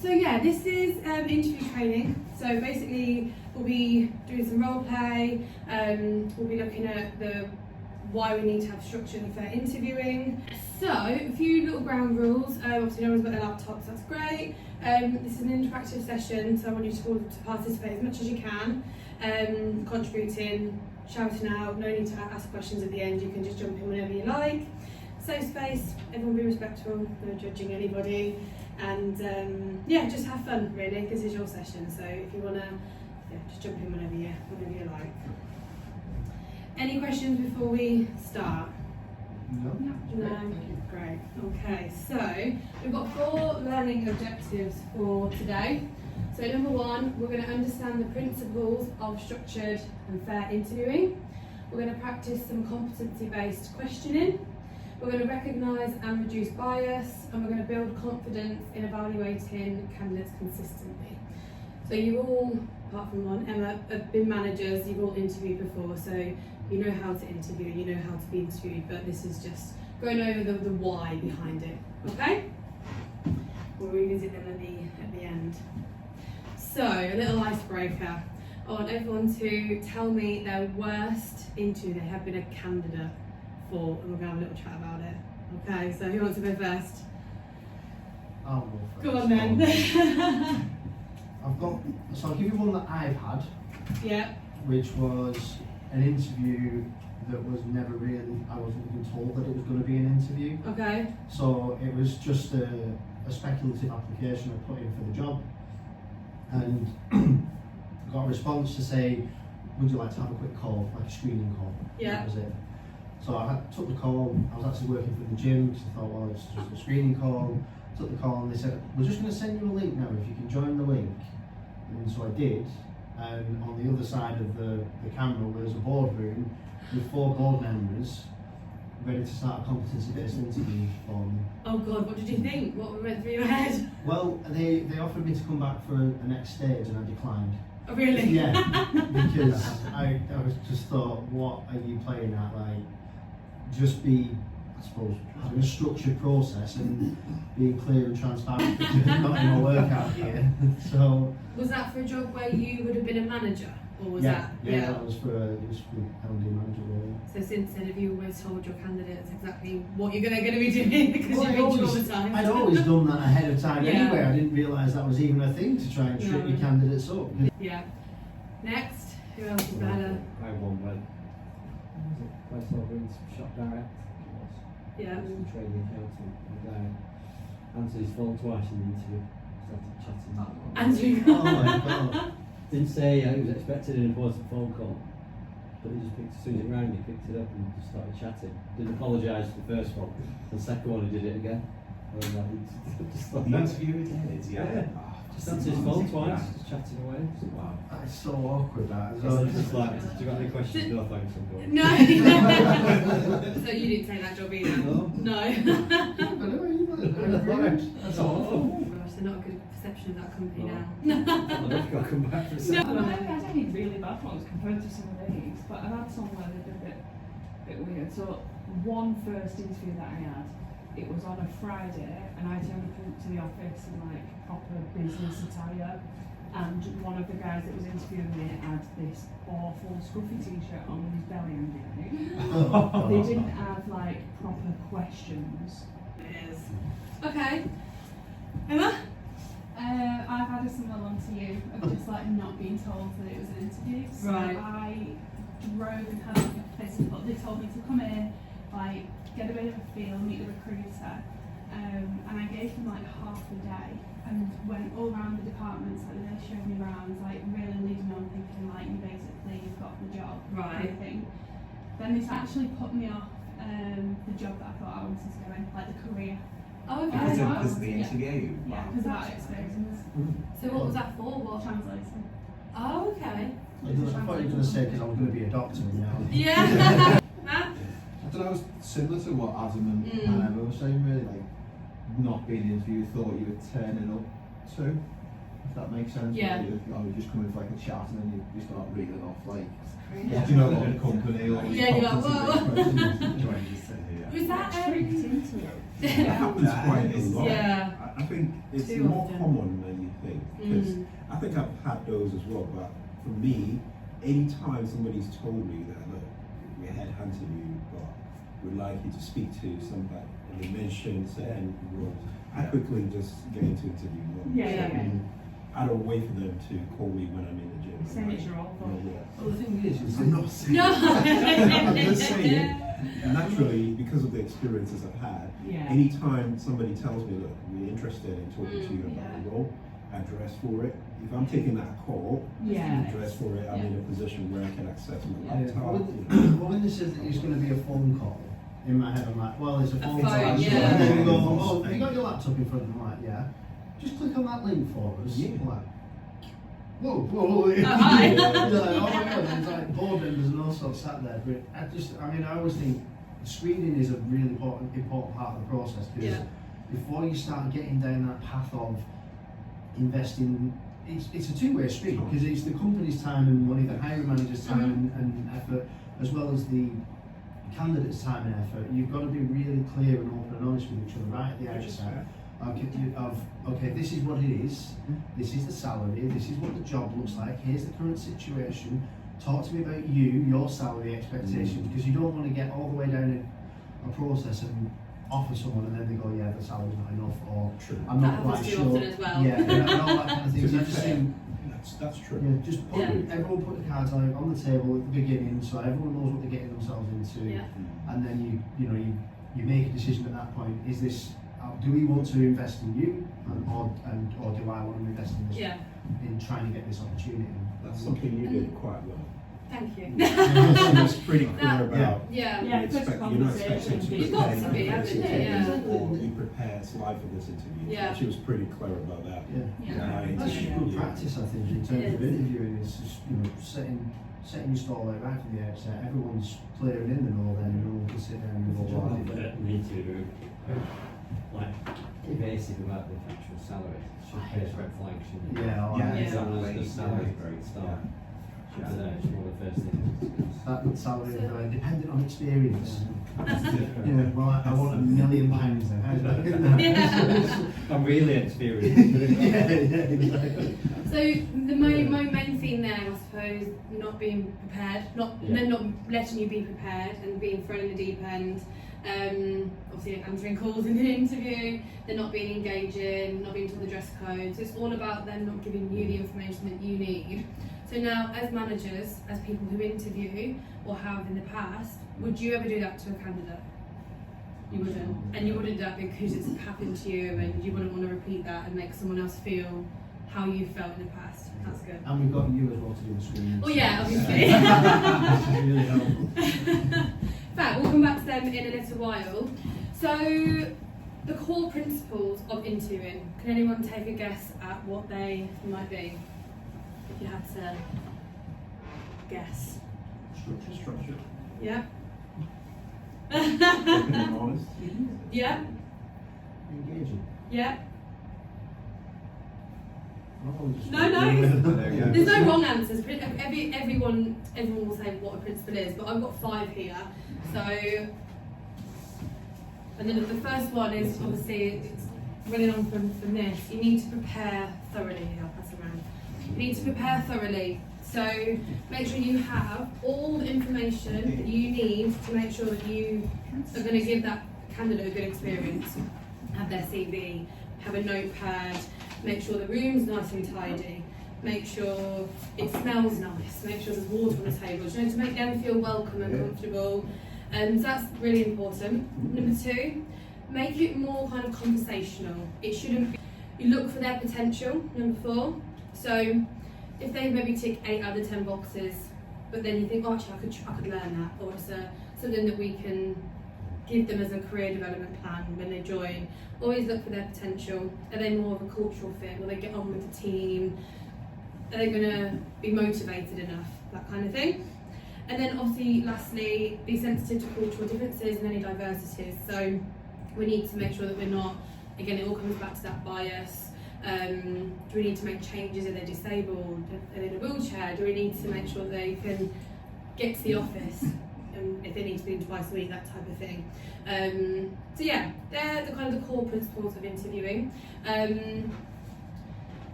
So yeah, this is interview training. So basically, we'll be doing some role play. We'll be looking at why we need to have structured and fair interviewing. So a few little ground rules. Obviously, no one's got their laptops. That's great. This is an interactive session, so I want you to all to participate as much as you can. Contributing, shouting out. No need to ask questions at the end. You can just jump in whenever you like. Safe space. Everyone be respectful. No judging anybody. And yeah, just have fun really. This is your session, so if you wanna, just jump in whenever you like. Any questions before we start? No. No. Great. Okay, so we've got 4 learning objectives for today. So number 1, we're going to understand the principles of structured and fair interviewing. We're going to practice some competency-based questioning. We're going to recognise and reduce bias, and we're going to build confidence in evaluating candidates consistently. So you all, apart from one, Emma, have been managers, you've all interviewed before, so you know how to interview, you know how to be interviewed, but this is just going over the why behind it, okay? We'll revisit them at the end. So, a little icebreaker. I want everyone to tell me their worst interview they have been a candidate for, and we're going to have a little chat about it. Okay, so who wants to go first? I'll go first. Go on then. I'll give you one that I've had, Yeah. which was an interview that was never really, I wasn't even told that it was going to be an interview. Okay. So it was just a speculative application I put in for the job, and I got a response to say, would you like to have a quick call, like a screening call? Yeah. That was it. So I took the call. I was actually working for the gym, so I thought, well, it's just a screening call. Took the call, and they said, we're just going to send you a link now, if you can join the link. And so I did, and on the other side of the camera was a boardroom with 4 board members ready to start a competency-based interview for me. Oh God, what did you think? What went through your head? Well, they offered me to come back for a next stage, and I declined. Oh really? Yeah, because I was just thought, what are you playing at? Like, just be, I suppose, having a structured process and being clear and transparent, because I'm not in my workout here. So Was that for a job where you would have been a manager, or was that? Yeah, that was for L&D manager role. So since then, have you always told your candidates exactly what you're going to be doing because Well, you've been traumatised? I'd always done that ahead of time Yeah. anyway. I didn't realise that was even a thing to try and trip your candidates up. Yeah. Next, who else is better? I won when place over in Shop Direct. Yeah. I was a trading accountant, and answered his phone twice in the interview. Started chatting. Andrew. Oh my god. Didn't say he was expecting an important phone call, but he just picked, as soon as it rang, he picked it up and just started chatting. Didn't apologise for the first one. The second one, he did it again. And just like The interview he did, yeah. Just answered his phone twice, just chatting away. Wow. That's so awkward, that as So well. it's just like, do you got any questions? No, thanks, I'm going. No. So you didn't take that job either? No. No. That's awful. Gosh, they're not a good perception of that company No. now. I've got to come back for a No. second. Well, maybe I don't need really bad ones compared to some of these, but I've had some where they've been a bit weird. So one first interview that I had, it was on a Friday, and I turned up to the office in like proper business attire, and one of the guys that was interviewing me had this awful scruffy t-shirt on with his belly hanging out. They didn't have like proper questions. It is. Okay. Emma? I've had a similar one to you of just like not being told that it was an interview. So Right. I drove and had like a place to put. They told me to come in, like get a bit of a feel, meet the recruiter, and I gave them like half a day and went all around the departments. Like they showed me around, like really leading on, thinking like you've got the job, Right. kind of thing. Then this actually put me off the job that I thought I wanted to go in, like the career. Oh, Because okay. of the interview. Yeah, because of that experience. So what was that for? What? Translating. Oh, okay. I thought you were going to say because I'm going to be a doctor now. Yeah. Matt? I don't know, it's similar to what Adam and Mm. Emma were saying, really, like not being interviewed, thought you were turning up to. if that makes sense. Yeah. You just come in for like a chat and then you start reeling off like Crazy. what do you know about the company or Yeah, you're like, whoa. Was that Tricked into it. That happens quite a lot. Yeah. I think it's Too more often. common than you think. Because Mm. I think I've had those as well, but for me, any time somebody's told me that, look, we headhunted you, but we'd like you to speak to somebody, and they mention certain roles, I quickly just get into interview mode. Yeah. I don't wait for them to call me when I'm in the gym. Same as your old one. Well, the thing is I'm not saying. No. I'm just saying, naturally, because of the experiences I've had, Yeah. anytime somebody tells me, look, we're interested in talking to you about Yeah. the role, I dress for it. If I'm taking that call, Yeah. I dress for it. I'm in a position where I can access my Yeah. laptop. Well, when they said that it's going to be a phone call, in my head I'm like, well, it's a phone call. phone, And yeah. then we go, oh, have you got your laptop in front of you? I'm like, yeah. Just click on that link for us. Yeah. I'm like, whoa. hi. You're like, oh my god, there's like board members and all sorts sat there. But I always think screening is a really important part of the process because Yeah. before you start getting down that path of investing, it's a two-way street because it's the company's time and money, the hiring manager's time and effort, as well as the candidate's time and effort. You've got to be really clear and open and honest with each other right at the outset. Okay, this is what it is, this is the salary, this is what the job looks like, here's the current situation, talk to me about you, your salary expectations, because you don't want to get all the way down a process and offer someone and then they go, yeah, the salary's not enough, or True. I'm That not quite happens too sure. often as well. Yeah, and all that kind of thing. To So I be just fair, think, that's true. yeah, just put, Yeah. everyone put the cards on the table at the beginning so everyone knows what they're getting themselves into. Yeah. And then you make a decision at that point. Is this do we want to invest in you, or do I want to invest in this Yeah. in trying to get this opportunity? That's something you did quite well. Thank you. It was pretty clear about. Yeah. Yeah, You first expect, you're not expecting to conversation. be You've got to prepared be, for haven't this you? interview, Yeah. or be prepared live for this interview. Yeah. She was pretty clear about that. Yeah. Yeah. That's just good practice, I think, in terms It of is. interviewing. It's just setting your stall out right from the outset. Everyone's clearing in the know then, and no one can sit there and go, well, I did that. Like evasive about the actual salary. Should pay as red flag, shouldn't it? Yeah, Yeah. Examiners, the salary is great start. Should be there, it's one of the first things. that salary dependent on experience. Yeah, well, I want £1 million then. How do I get that? I'm really experienced. yeah, exactly. So the my main theme there, I suppose, not being prepared, Yeah. not letting you be prepared and being thrown in the deep end. Obviously answering calls in an interview, they're not being engaging, not being told the dress code. So it's all about them not giving you the information that you need. So now, as managers, as people who interview or have in the past, would you ever do that to a candidate? You wouldn't, and you wouldn't do that because it's happened to you, and you wouldn't want to repeat that and make someone else feel how you felt in the past. That's good. And we've got you as well to do the screening. Oh yeah, obviously. This is really helpful. But we'll come back to them in a little while. So, the core principles of interviewing. Can anyone take a guess at what they might be? If you had to guess. Structure. Yeah? Open and honest. Yeah? Engaging. Yeah? Oh, just- No. There you go. There's no wrong answers. Everyone will say what a principle is, but I've got 5 here. So, and then the first one is obviously it's running on from this. You need to prepare thoroughly. I'll pass it around. You need to prepare thoroughly. So make sure you have all the information that you need to make sure that you are going to give that candidate a good experience. Have their CV, have a notepad, make sure the room's nice and tidy, make sure it smells nice, make sure there's water on the table, to make them feel welcome and comfortable. So that's really important. Number 2, make it more kind of conversational. It shouldn't be, you look for their potential. Number 4, so if they maybe tick 8 out of 10 boxes, but then you think, oh, actually I could learn that, or it's something that we can give them as a career development plan when they join. Always look for their potential. Are they more of a cultural fit? Will they get on with the team? Are they going to be motivated enough? That kind of thing. And then obviously, lastly, be sensitive to cultural differences and any diversities. So we need to make sure that we're not, again, it all comes back to that bias, Do we need to make changes? Are they disabled? Are they in a wheelchair? Do we need to make sure they can get to the office? If they need to be in twice a week, that type of thing. So yeah, they're the kind of the core principles of interviewing.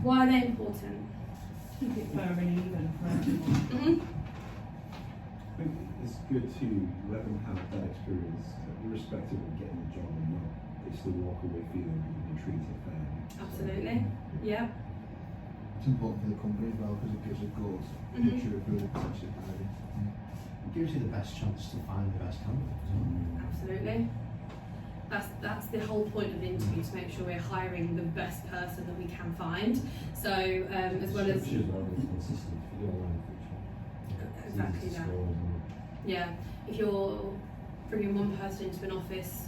Why are they important? Keep it fair and even for everyone. Mm-hmm. I think it's good to let them have that experience, irrespective of getting the job or not. They still walk away feeling that you've been treated fairly. Absolutely. Yeah. It's important for the company as well because it gives a good picture of who they're potentially hiring. It gives you the best chance to find the best candidate as well. Absolutely. That's the whole point of the interview, to make sure we're hiring the best person that we can find. So as well as Structure as well is consistent for your line of future. exactly Easy to that. score, isn't it? Yeah, if you're bringing one person into an office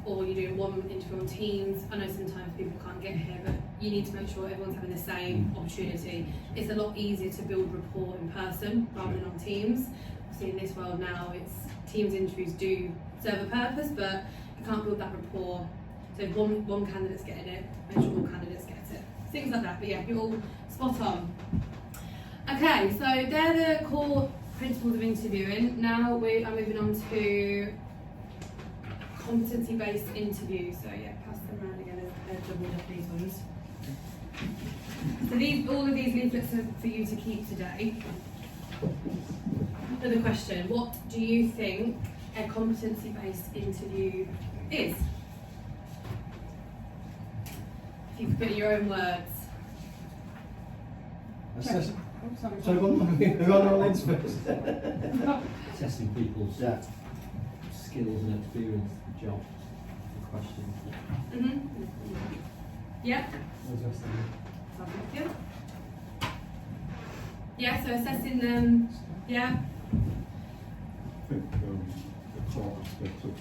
or you're doing one interview on Teams, I know sometimes people can't get here, but you need to make sure everyone's having the same opportunity. It's a lot easier to build rapport in person rather than on Teams. Obviously in this world now, it's Teams interviews do serve a purpose, but you can't build that rapport. So if one candidate's getting it, make sure all candidates get it. Things like that, but yeah, you're all spot on. Okay, so they're the core principles of interviewing. Now we are moving on to competency-based interviews. So yeah, pass them around again. I've doubled up these ones. So all of these leaflets are for you to keep today. Another question: what do you think a competency-based interview is? If you could put it in your own words. Assess- Oh, sorry. Sorry, go on our lens first. Assessing people's skills and experience, the job, the questions. Yeah. Sounds Yeah. Yeah. So assessing them. Yeah. I think the core aspect of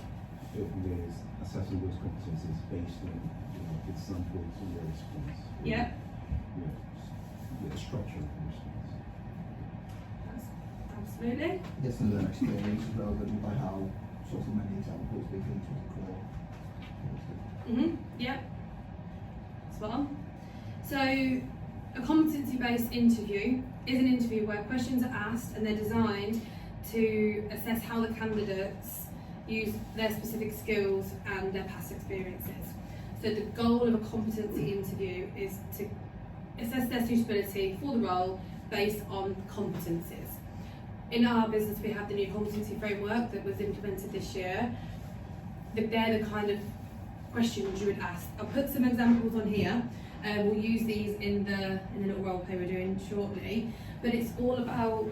it is assessing those competencies based on examples of your response. Yeah. The structure of the response. Absolutely. Yes, and then experience is relevant by how sort of many examples we can sort of call. Yeah. Spot on. So, a competency-based interview is an interview where questions are asked and they're designed to assess how the candidates use their specific skills and their past experiences. So the goal of a competency interview is to assess their suitability for the role based on competencies. In our business, we have the new competency framework that was implemented this year. They're the kind of questions you would ask. I'll put some examples on here. We'll use these in the little role play we're doing shortly. But it's all about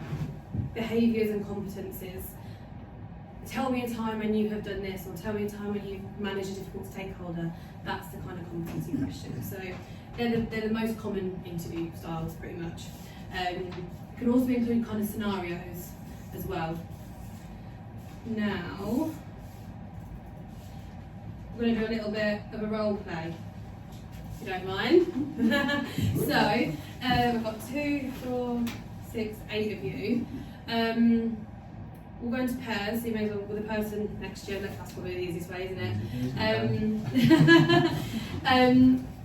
behaviours and competencies. Tell me a time when you have done this, or tell me a time when you've managed a difficult stakeholder. That's the kind of competency question. So they're the most common interview styles, pretty much. Can also include kind of scenarios as well. Now, we're going to do a little bit of a role play, if you don't mind. So, we've got 2, 4, 6, 8 of you. We'll go into pairs, so you may as well with the person next to you. That's probably the easiest way, isn't it?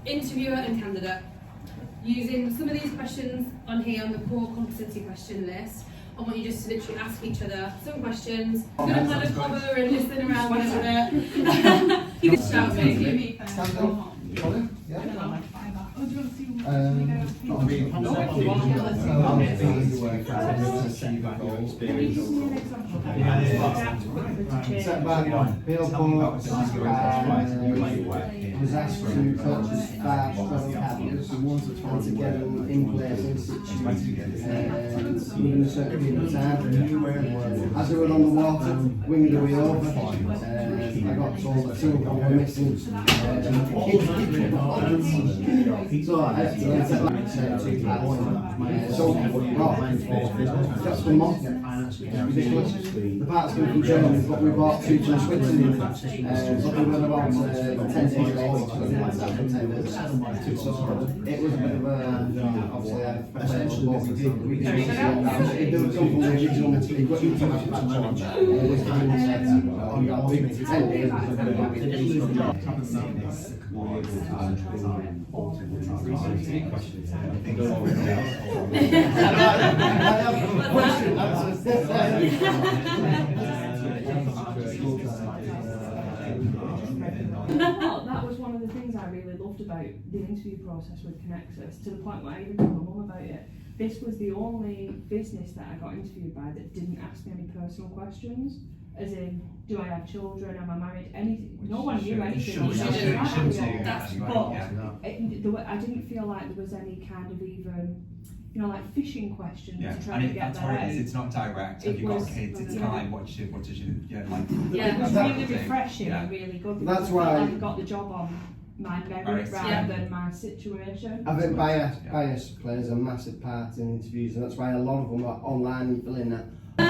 Interviewer and candidate. Using some of these questions on here on the core competency question list, I want you just to literally ask each other some questions. You're going to kind of hover and listen around a little bit. You can shout Do me. me first. Stand Go up. on. Sorry? Yeah. I don't know, like five up. Oh, do you want to see Not what being Can you give me an example? Setback, billboards, was asked to purchase 5 travel cabins and to get them in place in situ within a certain period of time. As they were on the water, winged away over, I got told that 2 of them were missing. So I had to set back 2 parts. So, that's the month. Ridiculous. The parts come from Germany, but we bought 2 from Switzerland. But we were about 10 days late, something like that, for 10 days. So it was a bit of a, obviously, essentially what we did. If there was something we original equipment to manufacture, it was kind of set on 10 days. Well, that was one of the things I really loved about the interview process with Connexus, to the point where I even told my mum about it. This was the only business that I got interviewed by that didn't ask me any personal questions, as in, do I have children, am I married, anything. No one knew anything. You shouldn't do that. But I didn't feel like there was any kind of even, you know, like fishing questions Yeah, to try and to get that's that what it out. is. It's not direct. Have It you got was- kids? It's yeah. kind of like what does you like? Yeah. It was That- really refreshing Yeah. and really good. That's because why- I felt like I got the job on my merit Right, rather yeah. than my situation. I think bias Yeah. plays a massive part in interviews, and that's why a lot of them are online and fill in that. Well,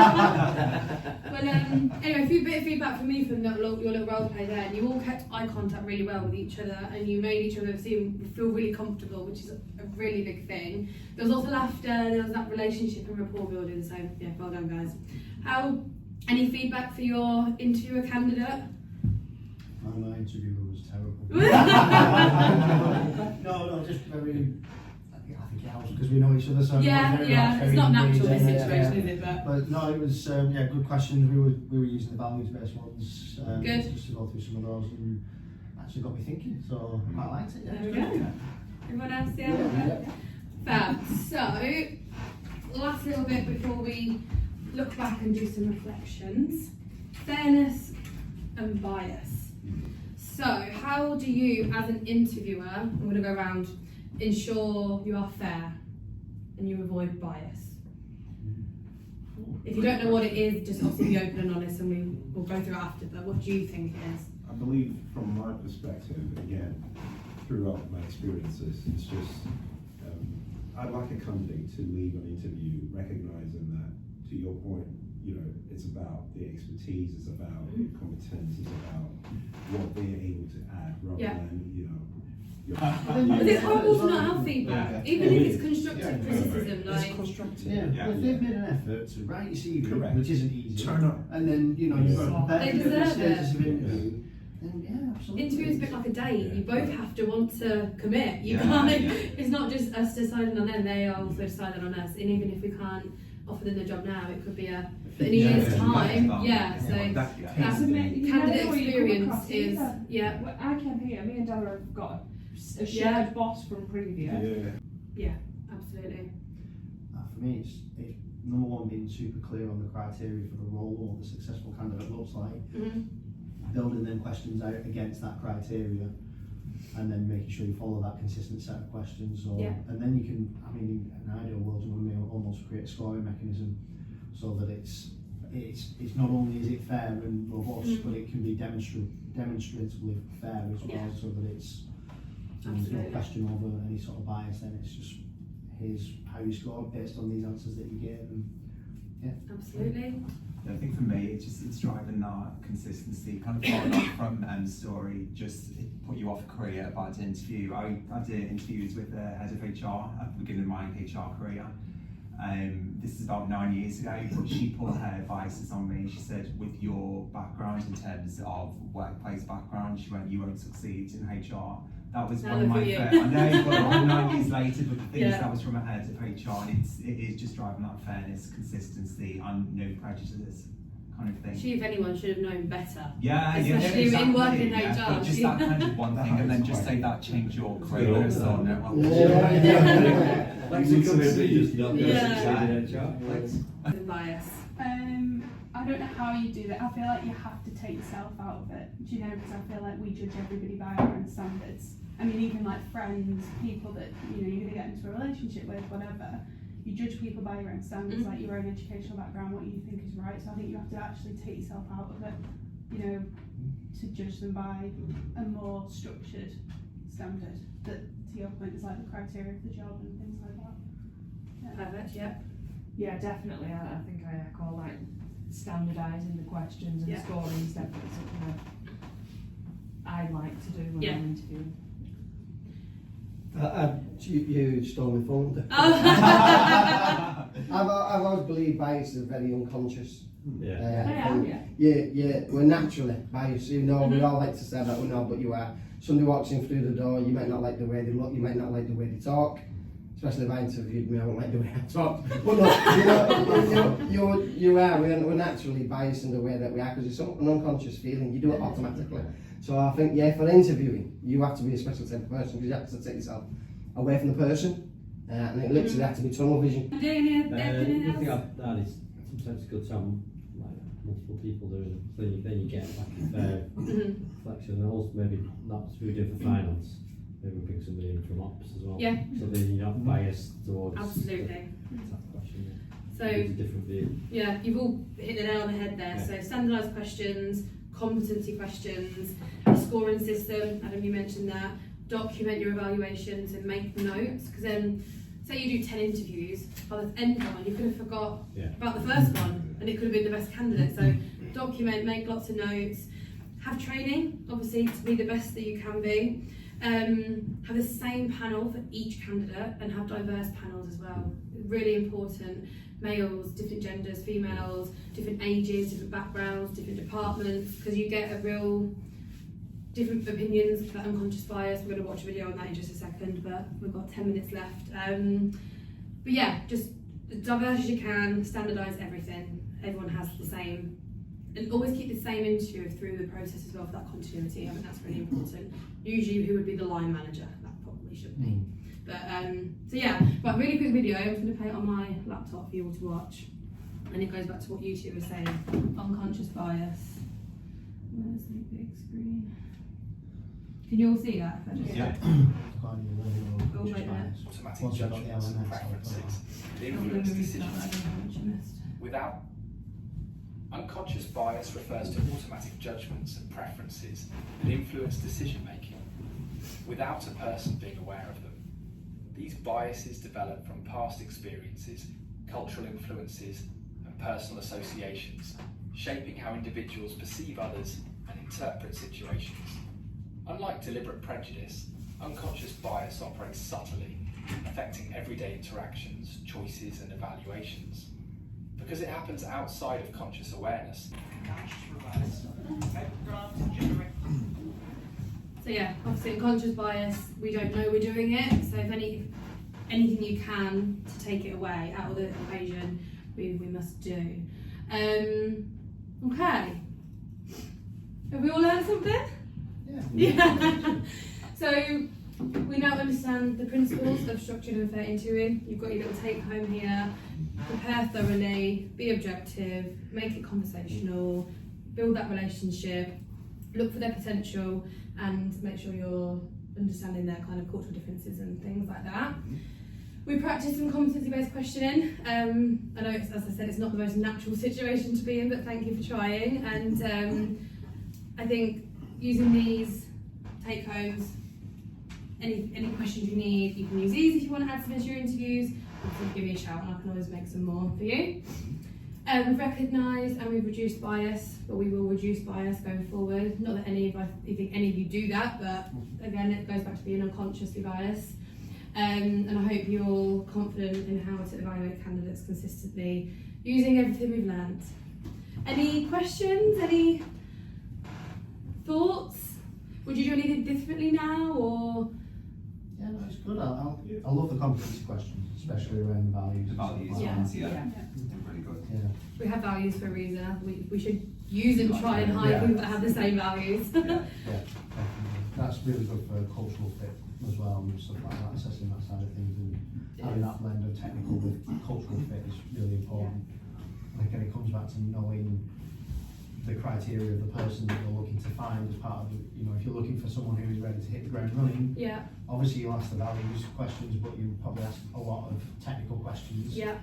anyway, a bit of feedback from me from your little role play there. And you all kept eye contact really well with each other, and you made each other feel really comfortable, which is a really big thing. There was also laughter. There was that relationship and rapport building. So yeah, well done, guys. Any feedback for your interviewer candidate? My interviewer was terrible. No, just very. I think it helps because we know each other so Yeah, very yeah. much, It's very not natural this engaging, situation, is it? But But no, it was good questions. We were using the values-based ones Good. just to go through some of those, and actually got me thinking. So I quite liked it. there we go. Everyone else, yeah. Fab. So, last little bit before we look back and do some reflections. Fairness and bias. So, how do you, as an interviewer, I'm going to go around, ensure you are fair and you avoid bias? If you don't know what it is, just obviously be open and honest, and we'll go through it after. But what do you think it is? I believe from my perspective, again, throughout my experiences, it's just, I'd like a company to leave an interview recognizing that, to your point, you know, it's about the expertise, it's about the competence, it's about what they're able to add rather Yeah. than, you know, But it's horrible to not have feedback, Yeah. even if it's constructive criticism. It's Like, constructive. Yeah, Yeah. if they've made an effort to write your CV, Correct. which isn't easy, Turn up. and then you've got to prepare They for the deserve status it. of interview, then yeah, absolutely. interview is a bit like a date. You both have to want to commit. You Yeah, can't. yeah. It's not just us deciding on them; they are also deciding on us. And even if we can't offer them the job now, it could be in a year's time. Yeah. So That, that's You never candidate know what you come experience across is either. yeah. Well, I came here, me and Della have got a shared Yeah. boss from previous. Yeah. Absolutely. For me, it's number one, being super clear on the criteria for the role or what the successful candidate looks like, building them questions out against that criteria, and then making sure you follow that consistent set of questions. Yeah. And then you can, I mean, in an ideal world, you want to almost create a scoring mechanism so that it's not only is it fair and robust, but it can be demonstratively fair as well, Yeah. so that it's there's no Absolutely. question over any sort of bias. Then it's just here's how you scored based on these answers that you gave, and Absolutely. I think for me, it's driving that consistency, kind of following on from story, just put you off a career about an interview. I did interviews with the head of HR at the beginning of my HR career. This is about 9 years ago, but she put her advices on me. She said, with your background in terms of workplace background, she went, you won't succeed in HR. That was Now one of look my at you. I know, but I'm 9 years later, but the thing Yeah. is that was from a head of HR, and it is just driving that fairness, consistency, and no prejudice kind of thing. She, if anyone, should have known better. Yeah, Especially yeah, in exactly, working yeah. HR, But just that kind of one thing, and then just say that change your career. Yeah. So, no, Like to come in, just not go Yeah. succeed in HR. Thanks. Bias. I don't know how you do that. I feel like you have to take yourself out of it. Do you know? Because I feel like we judge everybody by our own standards. I mean, even like friends, people that you're gonna get into a relationship with, whatever. You judge people by your own standards, like your own educational background, what you think is right. So I think you have to actually take yourself out of it, to judge them by a more structured standard. That, to your point, is like the criteria of the job and things like that. Yeah. Perfect. Yeah. Yeah, definitely. I think I echo like standardising the questions and Yeah. scoring is definitely something I like to do when Yeah. I'm interviewing. You stole my thunder. Oh. I've always believed bias is very unconscious. Yeah. I am, yeah. Yeah, we're naturally biased. We all like to say that we're not, but you are. somebody walks in through the door, you might not like the way they look, you might not like the way they talk. Especially if I interviewed me, I won't like the way I talk. But look, we're naturally biased in the way that we act, because it's an unconscious feeling, you do it automatically. So I think, yeah, for interviewing, you have to be a special type of person, because you have to take yourself away from the person, and it literally has to be tunnel vision. The thing I've done is sometimes it's good to have like multiple people doing it, so then you get like a reflection, and also maybe not what we do for finance. Maybe we pick somebody in from ops as well. Yeah. So then you're not biased towards Absolutely. that question. So It's a different view. yeah, you've all hit the nail on the head there. Yeah. So standardised questions, competency questions, a scoring system, Adam, you mentioned that. Document your evaluations and make notes, because then say you do 10 interviews, by the end one you could have forgot about the first one and it could have been the best candidate. So document, make lots of notes, have training obviously to be the best that you can be. Have the same panel for each candidate and have diverse panels as well. Really important. Males, different genders, females, different ages, different backgrounds, different departments, because you get a real different opinions for unconscious bias. We're going to watch a video on that in just a second, but we've got 10 minutes left. But yeah, just as diverse as you can, standardise everything. Everyone has the same, and always keep the same interviewer through the process as well for that continuity. I think that's really important. Usually who would be the line manager, that probably should be. But so yeah, but really quick video. I'm going to play it on my laptop for you all to watch, and it goes back to what you two were saying, unconscious bias. Where's the big screen? Can you all see that? If I just Oh, wait a minute. Automatic judgments and preferences that influence decisions. Without unconscious bias refers to automatic judgments and preferences that influence decision making without a person being aware of them. These biases develop from past experiences, cultural influences, and personal associations, shaping how individuals perceive others and interpret situations. Unlike deliberate prejudice, unconscious bias operates subtly, affecting everyday interactions, choices, and evaluations. Because it happens outside of conscious awareness. So yeah, obviously unconscious bias, we don't know we're doing it, so if anything you can to take it away out of the equation, we must do. Okay. Have we all learned something? Yeah. So we now understand the principles of structured and fair interviewing. You've got your little take home here. Prepare thoroughly, be objective, make it conversational, build that relationship, look for their potential, and make sure you're understanding their kind of cultural differences and things like that. We practice some competency-based questioning. I know, as I said, it's not the most natural situation to be in, but thank you for trying. And I think using these take-homes, any questions you need, you can use these if you want to add some into your interviews. Give me a shout and I can always make some more for you. We've recognised and we've reduced bias, but we will reduce bias going forward. Not that I think any of you do that, but again, it goes back to being unconsciously biased. And I hope you're all confident in how to evaluate candidates consistently using everything we've learned. Any questions? Any thoughts? Would you do anything differently now, or? Yeah, no, it's good. I love the competency questions, especially around values. The values Like ones, that. yeah. They're really good. Yeah. We have values for a reason. We should use and try and hire people that have the same values. Yeah, definitely. That's really good for cultural fit as well and stuff like that, assessing that side of things, and having that blend of technical with cultural fit is really important. I think it comes back to knowing the criteria of the person that you're looking to find as part of the, if you're looking for someone who is ready to hit the ground running, Yeah. obviously you'll ask the values questions, but you probably ask a lot of technical questions. Yeah.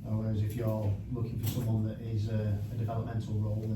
Whereas if you're looking for someone that is a developmental role,